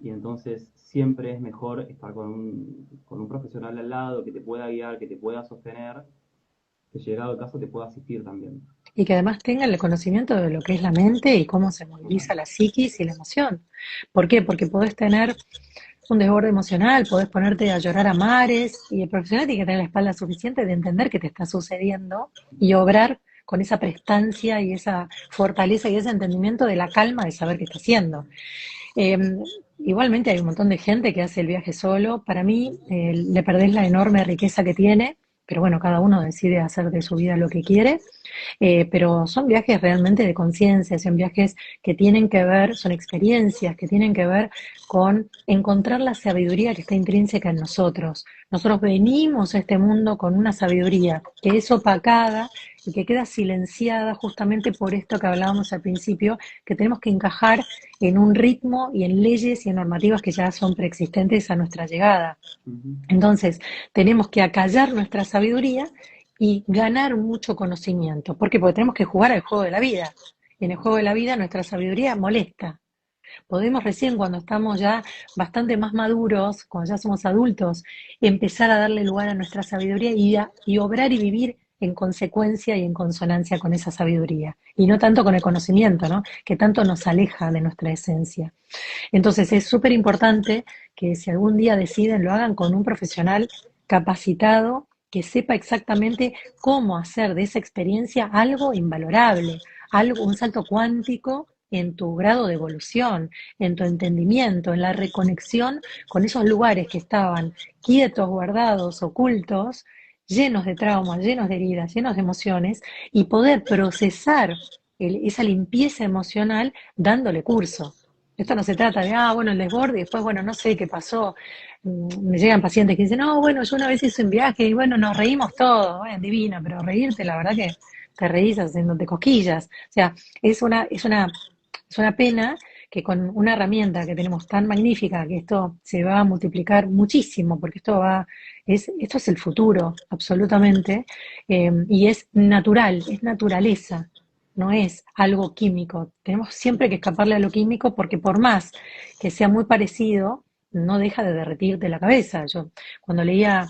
y entonces siempre es mejor estar con un profesional al lado que te pueda guiar, que te pueda sostener, que llegado el caso te pueda asistir también. Y que además tengan el conocimiento de lo que es la mente y cómo se Total. moviliza la psiquis y la emoción. ¿Por qué? Porque podés tener un desborde emocional, podés ponerte a llorar a mares y el profesional tiene que tener la espalda suficiente de entender qué te está sucediendo y obrar con esa prestancia y esa fortaleza y ese entendimiento de la calma de saber qué está haciendo. Eh, Igualmente hay un montón de gente que hace el viaje solo. Para mí le perdés la enorme riqueza que tiene, pero bueno, cada uno decide hacer de su vida lo que quiere. Pero son viajes realmente de conciencia, son viajes que tienen que ver, son experiencias que tienen que ver con encontrar la sabiduría que está intrínseca en nosotros. Nosotros venimos a este mundo con una sabiduría que es opacada y que queda silenciada justamente por esto que hablábamos al principio, que tenemos que encajar en un ritmo y en leyes y en normativas que ya son preexistentes a nuestra llegada. Ujú. Entonces, tenemos que acallar nuestra sabiduría y ganar mucho conocimiento. ¿Por qué? Porque tenemos que jugar al juego de la vida. Y en el juego de la vida nuestra sabiduría molesta. Podemos recién cuando estamos ya bastante más maduros, cuando ya somos adultos, empezar a darle lugar a nuestra sabiduría y obrar y vivir en consecuencia y en consonancia con esa sabiduría. Y no tanto con el conocimiento, ¿no? Que tanto nos aleja de nuestra esencia. Entonces es súper importante que si algún día deciden lo hagan con un profesional capacitado que sepa exactamente cómo hacer de esa experiencia algo invalorable, un salto cuántico en tu grado de evolución, en tu entendimiento, en la reconexión con esos lugares que estaban quietos, guardados, ocultos, llenos de traumas, llenos de heridas, llenos de emociones, y poder procesar esa limpieza emocional dándole curso. Esto no se trata de, bueno, el desborde y después, bueno, no sé qué pasó. Me llegan pacientes que dicen, no, bueno, yo una vez hice un viaje y bueno, nos reímos todos, bueno, divino, pero reírte, la verdad que te reís haciéndote cosquillas. O sea, es una pena que con una herramienta que tenemos tan magnífica, que esto se va a multiplicar muchísimo, porque esto es el futuro, absolutamente, y es natural, es naturaleza, no es algo químico. Tenemos siempre que escaparle a lo químico porque por más que sea muy parecido, no deja de derretirte la cabeza. Yo cuando leía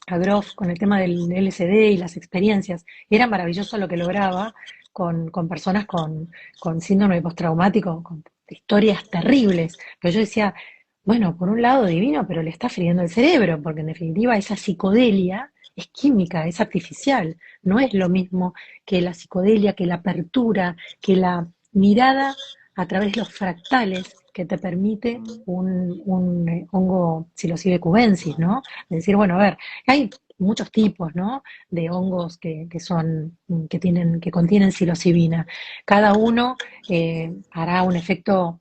a Groff con el tema del LSD y las experiencias, era maravilloso lo que lograba con personas con síndrome postraumático, con historias terribles. Pero yo decía, bueno, por un lado divino, pero le está friendo el cerebro, porque en definitiva esa psicodelia es química, es artificial, no es lo mismo que la psicodelia, que la apertura, que la mirada a través de los fractales que te permite un hongo psilocibe cubensis, ¿no? Es decir, bueno, a ver, hay muchos tipos, ¿no? De hongos que contienen psilocibina. Cada uno hará un efecto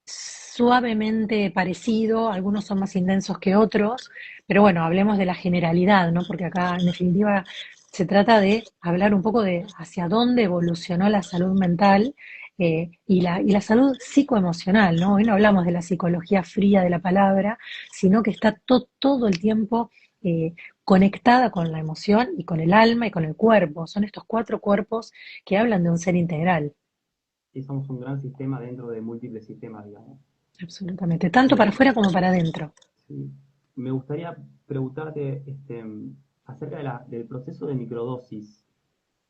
suavemente parecido, algunos son más intensos que otros, pero bueno, hablemos de la generalidad, ¿no? Porque acá en definitiva se trata de hablar un poco de hacia dónde evolucionó la salud mental y la salud psicoemocional, ¿no? Hoy no hablamos de la psicología fría de la palabra, sino que está todo el tiempo eh, conectada con la emoción y con el alma y con el cuerpo. Son estos cuatro cuerpos que hablan de un ser integral. Y somos un gran sistema dentro de múltiples sistemas, digamos. Absolutamente, tanto para Eh, afuera como para adentro. sí. Me gustaría preguntarte acerca del proceso de microdosis.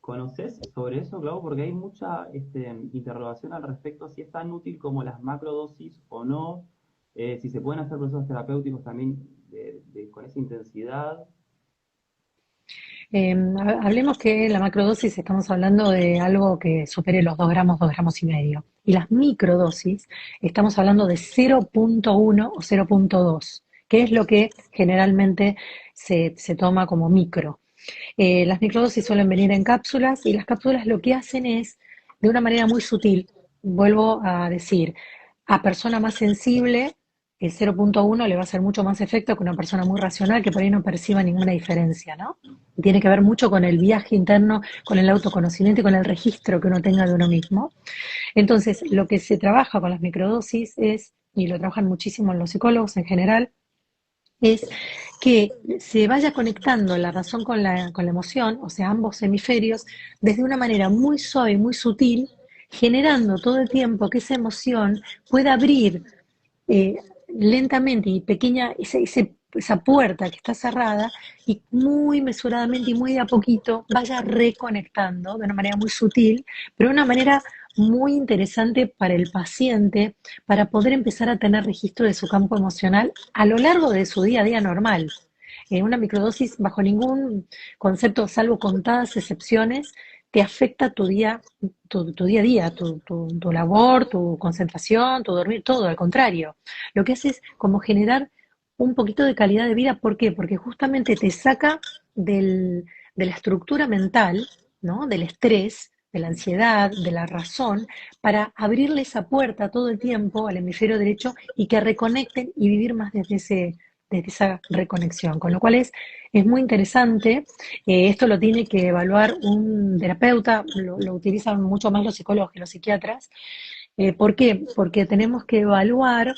¿Conoces sobre eso, Clau? Porque hay mucha interrogación al respecto si es tan útil como las macrodosis o no, si se pueden hacer procesos terapéuticos también con esa intensidad. Hablemos que la macrodosis estamos hablando de algo que supere los 2 gramos y medio. Y las microdosis estamos hablando de 0,1 o 0,2, que es lo que generalmente se toma como micro. Las microdosis suelen venir en cápsulas y las cápsulas lo que hacen es, de una manera muy sutil, vuelvo a decir, a persona más sensible, el 0,1 le va a hacer mucho más efecto que una persona muy racional que por ahí no perciba ninguna diferencia, ¿no? Tiene que ver mucho con el viaje interno, con el autoconocimiento y con el registro que uno tenga de uno mismo. Entonces, lo que se trabaja con las microdosis es, y lo trabajan muchísimo los psicólogos en general, es que se vaya conectando la razón con la emoción, o sea, ambos hemisferios, desde una manera muy suave y muy sutil, generando todo el tiempo que esa emoción pueda abrir eh, lentamente y pequeña esa puerta que está cerrada y muy mesuradamente y muy de a poquito vaya reconectando de una manera muy sutil, pero de una manera muy interesante para el paciente, para poder empezar a tener registro de su campo emocional a lo largo de su día a día normal. Una microdosis, bajo ningún concepto, salvo contadas excepciones, te afecta tu día a día, tu labor, tu concentración, tu dormir, todo, al contrario. Lo que hace es como generar un poquito de calidad de vida. ¿Por qué? Porque justamente te saca de la estructura mental, ¿no? Del estrés, de la ansiedad, de la razón, para abrirle esa puerta todo el tiempo al hemisferio derecho y que reconecten y vivir más desde esa reconexión. Con lo cual es muy interesante. Esto lo tiene que evaluar un terapeuta, lo utilizan mucho más los psicólogos que los psiquiatras. ¿Por qué? Porque tenemos que evaluar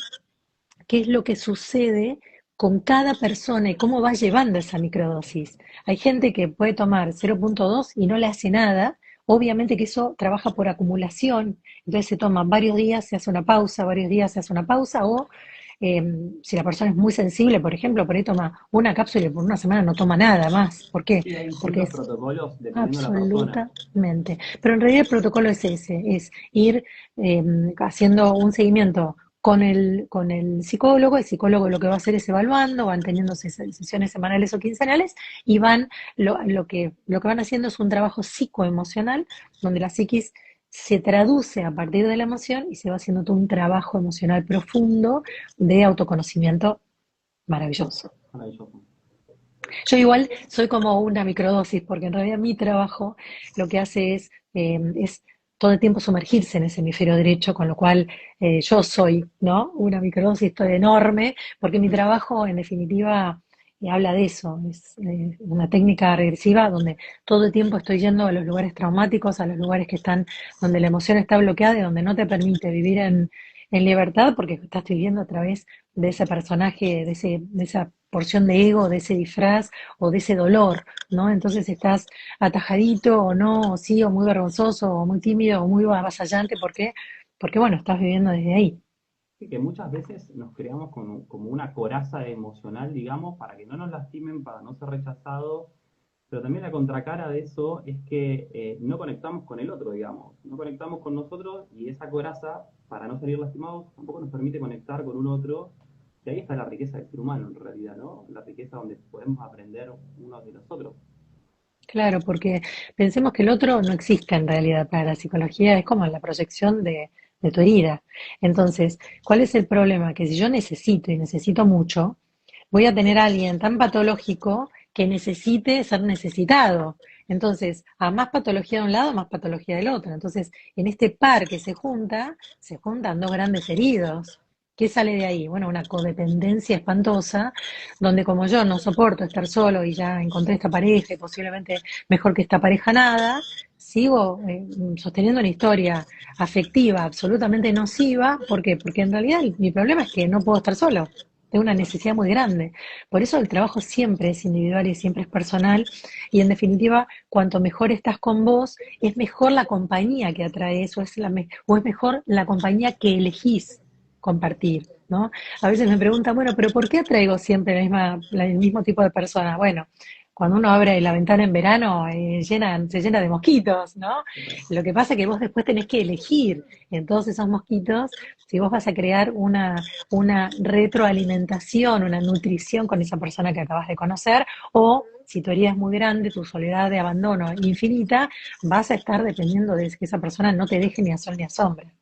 qué es lo que sucede con cada persona y cómo va llevando esa microdosis. Hay gente que puede tomar 0,2 y no le hace nada. Obviamente que eso trabaja por acumulación, entonces se toma varios días, se hace una pausa, varios días se hace una pausa, o si la persona es muy sensible, por ejemplo, por ahí toma una cápsula y por una semana no toma nada más. ¿Por qué? Sí, hay Porque distintos es protocolos dependiendo de la persona. absolutamente. Pero en realidad el protocolo es ese, es ir haciendo un seguimiento con el psicólogo. El psicólogo lo que va a hacer es evaluando, van teniendo sesiones semanales o quincenales y lo que van haciendo es un trabajo psicoemocional donde la psiquis se traduce a partir de la emoción y se va haciendo todo un trabajo emocional profundo de autoconocimiento maravilloso. Maravilloso. Yo igual soy como una microdosis, porque en realidad mi trabajo lo que hace es todo el tiempo sumergirse en ese hemisferio derecho, con lo cual yo soy, ¿no? Una microdosis enorme, porque mi trabajo en definitiva habla de eso, es una técnica regresiva donde todo el tiempo estoy yendo a los lugares traumáticos, a los lugares que están, donde la emoción está bloqueada y donde no te permite vivir en libertad, porque estás viviendo a través de ese personaje, de esa porción de ego, de ese disfraz o de ese dolor, ¿no? Entonces estás atajadito o no, o sí, o muy vergonzoso, o muy tímido, o muy avasallante, ¿por qué? Porque, bueno, estás viviendo desde ahí. Sí, que muchas veces nos creamos como una coraza emocional, digamos, para que no nos lastimen, para no ser rechazados, pero también la contracara de eso es que no conectamos con el otro, digamos, no conectamos con nosotros y esa coraza, para no salir lastimados, tampoco nos permite conectar con un otro que ahí está la riqueza del ser humano en realidad, ¿no? La riqueza donde podemos aprender unos de los otros. Claro, porque pensemos que el otro no existe en realidad para la psicología, es como la proyección de tu herida. Entonces, ¿cuál es el problema? Que si yo necesito y necesito mucho, voy a tener a alguien tan patológico que necesite ser necesitado. Entonces, a más patología de un lado, más patología del otro. Entonces, en este par que se juntan dos grandes heridos. ¿Qué sale de ahí? Bueno, una codependencia espantosa, donde como yo no soporto estar solo y ya encontré esta pareja y posiblemente mejor que esta pareja nada, sigo sosteniendo una historia afectiva absolutamente nociva. ¿Por qué? Porque en realidad mi problema es que no puedo estar solo. Tengo una necesidad muy grande. Por eso el trabajo siempre es individual y siempre es personal. Y en definitiva, cuanto mejor estás con vos, es mejor la compañía que atraes o es mejor la compañía que elegís compartir, ¿no? A veces me preguntan, bueno, pero ¿por qué atraigo siempre el mismo tipo de personas? Bueno, cuando uno abre la ventana en verano, se llena de mosquitos, ¿no? Lo que pasa es que vos después tenés que elegir en todos esos mosquitos si vos vas a crear una retroalimentación, una nutrición con esa persona que acabas de conocer, o si tu herida es muy grande, tu soledad de abandono infinita, vas a estar dependiendo de que esa persona no te deje ni a sol ni a sombra.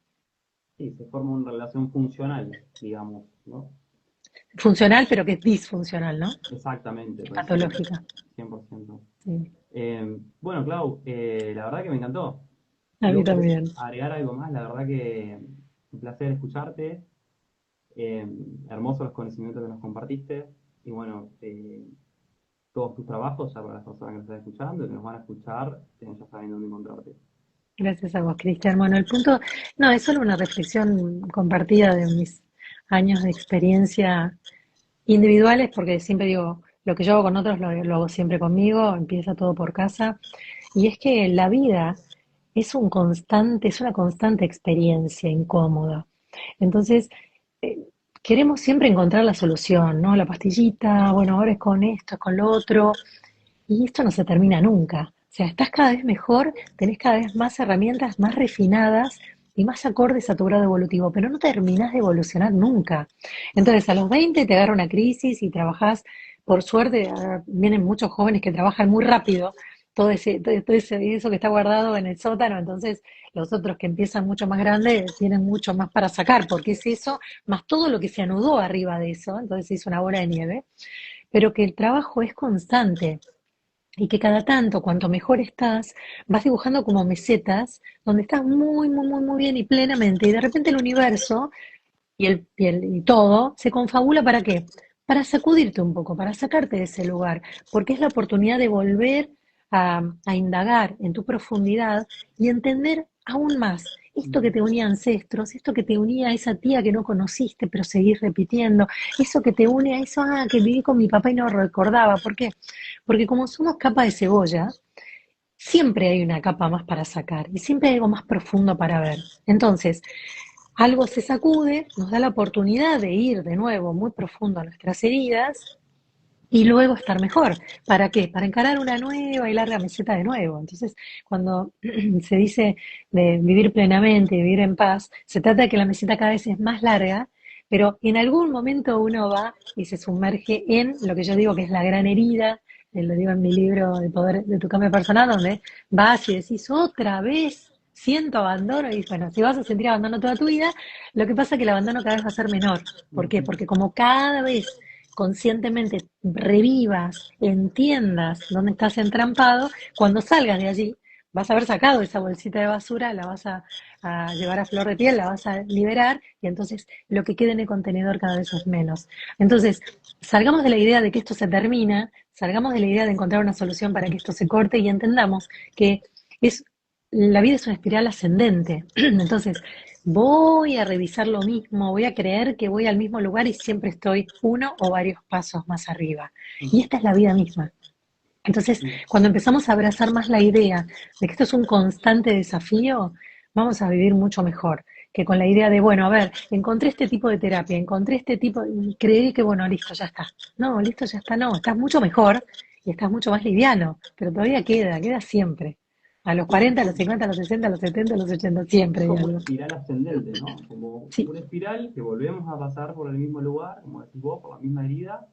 Sí, se forma una relación funcional, digamos, ¿no? Funcional, pero que es disfuncional, ¿no? Exactamente, Es por eso digo, patológica. 100%. Sí. Bueno, Clau, la verdad que me encantó. A Si mí vos querés también. agregar algo más, la verdad que un placer escucharte. Eh, Hermosos los conocimientos que nos compartiste. Y bueno, todos tus trabajos, ya para las personas que nos están escuchando y que nos van a escuchar, ya saben dónde encontrarte. Gracias a vos, Cristian. Bueno, el punto, no, es solo una reflexión compartida de mis años de experiencia individuales, porque siempre digo, lo que yo hago con otros lo hago siempre conmigo, empieza todo por casa. Y es que la vida es una constante experiencia incómoda. Entonces, eh, queremos siempre encontrar la solución, ¿no? La pastillita, bueno, ahora es con esto, es con lo otro, y esto no se termina nunca. O sea, estás cada vez mejor, tenés cada vez más herramientas más refinadas y más acordes a tu grado evolutivo, pero no terminás de evolucionar nunca. Entonces, a los 20 te agarra una crisis y trabajás, por suerte, vienen muchos jóvenes que trabajan muy rápido, eso que está guardado en el sótano, entonces los otros que empiezan mucho más grandes tienen mucho más para sacar, porque es eso, más todo lo que se anudó arriba de eso, entonces se hizo una bola de nieve, pero que el trabajo es constante y que cada tanto, cuanto mejor estás, vas dibujando como mesetas donde estás muy, muy, muy, muy bien y plenamente, y de repente el universo y todo se confabula ¿para qué? Para sacudirte un poco, para sacarte de ese lugar, porque es la oportunidad de volver a indagar en tu profundidad y entender aún más esto que te unía a ancestros, esto que te unía a esa tía que no conociste, pero seguís repitiendo, eso que te une a eso, que viví con mi papá y no recordaba. ¿Por qué? Porque como somos capa de cebolla, siempre hay una capa más para sacar y siempre hay algo más profundo para ver. Entonces, algo se sacude, nos da la oportunidad de ir de nuevo muy profundo a nuestras heridas y luego estar mejor. ¿Para qué? Para encarar una nueva y larga meseta de nuevo. Entonces, cuando se dice de vivir plenamente, vivir en paz, se trata de que la meseta cada vez es más larga, pero en algún momento uno va y se sumerge en lo que yo digo que es la gran herida, lo digo en mi libro de Poder de tu Cambio Personal, donde vas y decís otra vez siento abandono, y bueno, si vas a sentir abandono toda tu vida, lo que pasa es que el abandono cada vez va a ser menor. ¿Por qué? Porque como cada vez conscientemente revivas, entiendas dónde estás entrampado, cuando salgas de allí, vas a haber sacado esa bolsita de basura, la vas a llevar a flor de piel, la vas a liberar y entonces lo que quede en el contenedor cada vez es menos. Entonces, salgamos de la idea de que esto se termina, salgamos de la idea de encontrar una solución para que esto se corte y entendamos que es, la vida es una espiral ascendente. Entonces, voy a revisar lo mismo, voy a creer que voy al mismo lugar y siempre estoy uno o varios pasos más arriba. Y esta es la vida misma. Entonces, cuando empezamos a abrazar más la idea de que esto es un constante desafío, vamos a vivir mucho mejor que con la idea de, bueno, a ver, encontré este tipo de terapia, encontré este tipo, y creí que, bueno, listo, ya está. No, listo, ya está, no, estás mucho mejor y estás mucho más liviano, pero todavía queda siempre. A los 40, a los 50, a los 60, a los 70, a los 80, siempre Es hay como una algo. espiral ascendente, ¿no? Como Sí, una espiral que volvemos a pasar por el mismo lugar, como decís vos, por la misma herida,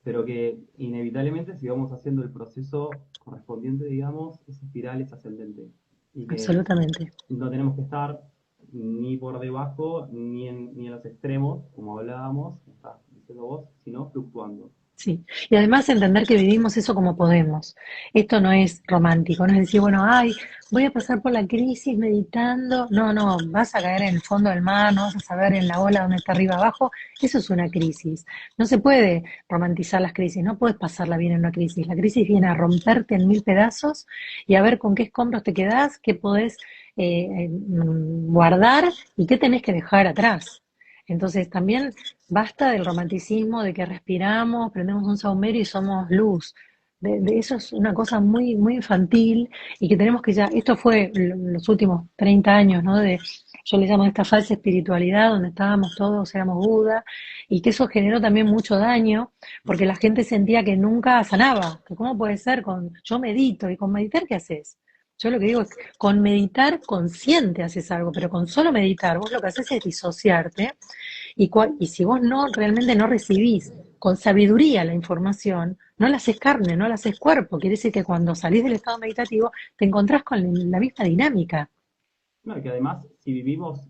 pero que inevitablemente si vamos haciendo el proceso correspondiente, digamos, esa espiral es ascendente. Y que absolutamente. no tenemos que estar ni por debajo ni en los extremos, como hablábamos, como estás diciendo vos, sino fluctuando. Sí, y además entender que vivimos eso como podemos. Esto no es romántico, no es decir, bueno, ay, voy a pasar por la crisis meditando. No, no, vas a caer en el fondo del mar, no vas a saber en la ola donde está arriba abajo. Eso es una crisis. No se puede romantizar las crisis, no puedes pasarla bien en una crisis. La crisis viene a romperte en mil pedazos y a ver con qué escombros te quedás, qué podés guardar y qué tenés que dejar atrás. Entonces también basta del romanticismo de que respiramos, prendemos un saumerio y somos luz. De eso es una cosa muy, muy infantil y que tenemos que ya, esto fue los últimos 30 años, ¿no? Yo le llamo esta falsa espiritualidad donde estábamos todos, éramos Buda, y que eso generó también mucho daño porque la gente sentía que nunca sanaba, que cómo puede ser yo medito y con meditar, ¿qué haces? Yo lo que digo es, con meditar consciente haces algo, pero con solo meditar, vos lo que haces es disociarte y si vos no realmente no recibís con sabiduría la información, no la haces carne, no la haces cuerpo. Quiere decir que cuando salís del estado meditativo te encontrás con la misma dinámica. No, y que además, si vivimos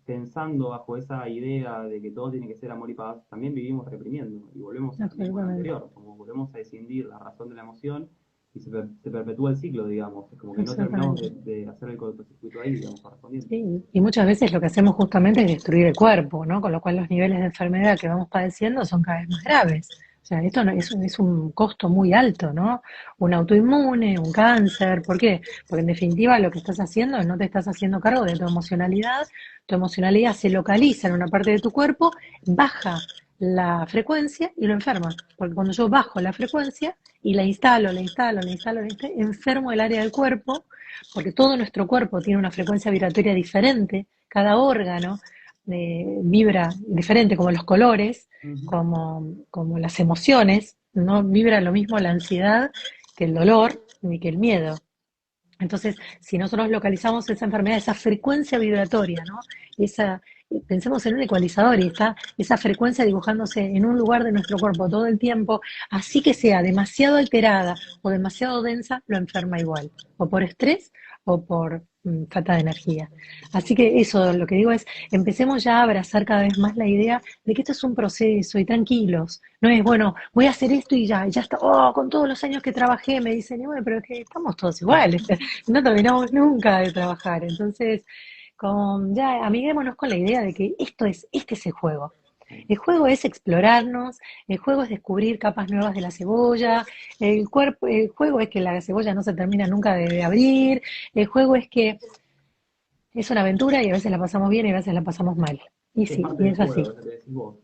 pensando bajo esa idea de que todo tiene que ser amor y paz, también vivimos reprimiendo y volvemos al mismo Absolutamente, anterior, como volvemos a escindir la razón de la emoción y se perpetúa el ciclo, digamos, es como que no terminamos absolutamente. de hacer el cortocircuito ahí, digamos, correspondiente. Sí, y muchas veces lo que hacemos justamente es destruir el cuerpo, ¿no? Con lo cual los niveles de enfermedad que vamos padeciendo son cada vez más graves. O sea, esto no, es un costo muy alto, ¿no? Un autoinmune, un cáncer. ¿Por qué? Porque en definitiva lo que estás haciendo es no te estás haciendo cargo de tu emocionalidad se localiza en una parte de tu cuerpo, baja la frecuencia y lo enferma. Porque cuando yo bajo la frecuencia y la instalo, la instalo, la instalo, la instalo, enfermo el área del cuerpo porque todo nuestro cuerpo tiene una frecuencia vibratoria diferente, cada órgano vibra diferente, como los colores, Ujú. como las emociones, no vibra lo mismo la ansiedad que el dolor ni que el miedo. Entonces, si nosotros localizamos esa enfermedad, esa frecuencia vibratoria, ¿no? Esa, pensemos en un ecualizador y está esa frecuencia dibujándose en un lugar de nuestro cuerpo todo el tiempo, así que sea demasiado alterada o demasiado densa, lo enferma igual, o por estrés o por falta de energía. Así que eso, lo que digo es, empecemos ya a abrazar cada vez más la idea de que esto es un proceso y tranquilos. No es, bueno, voy a hacer esto y ya está. Oh, con todos los años que trabajé me dicen, y bueno, pero es que estamos todos iguales. No terminamos nunca de trabajar. Entonces, ya amiguémonos con la idea de que este es el juego. El juego es explorarnos, el juego es descubrir capas nuevas de la cebolla, el juego es que la cebolla no se termina nunca de abrir, el juego es que es una aventura y a veces la pasamos bien y a veces la pasamos mal. Y Es sí, parte y del es juego, así. es lo que decís vos,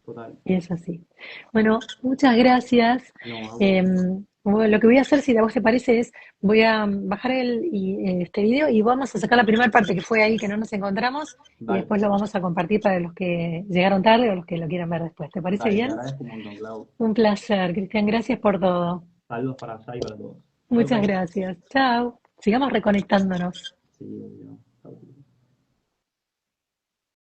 total. Y es así. Bueno, muchas gracias. No, a vos. Eh, bueno, lo que voy a hacer, si a vos te parece, es voy a bajar este video y vamos a sacar la primera parte que fue ahí que no nos encontramos y Dale, después lo vamos a compartir para los que llegaron tarde o los que lo quieran ver después. ¿Te parece dale, te bien? agradezco un montón, Clau. Un placer, Cristian. Gracias por todo. Saludos para allá y para todos. Chau, Muchas chau. gracias. Chao. Sigamos reconectándonos. Sí, obvio.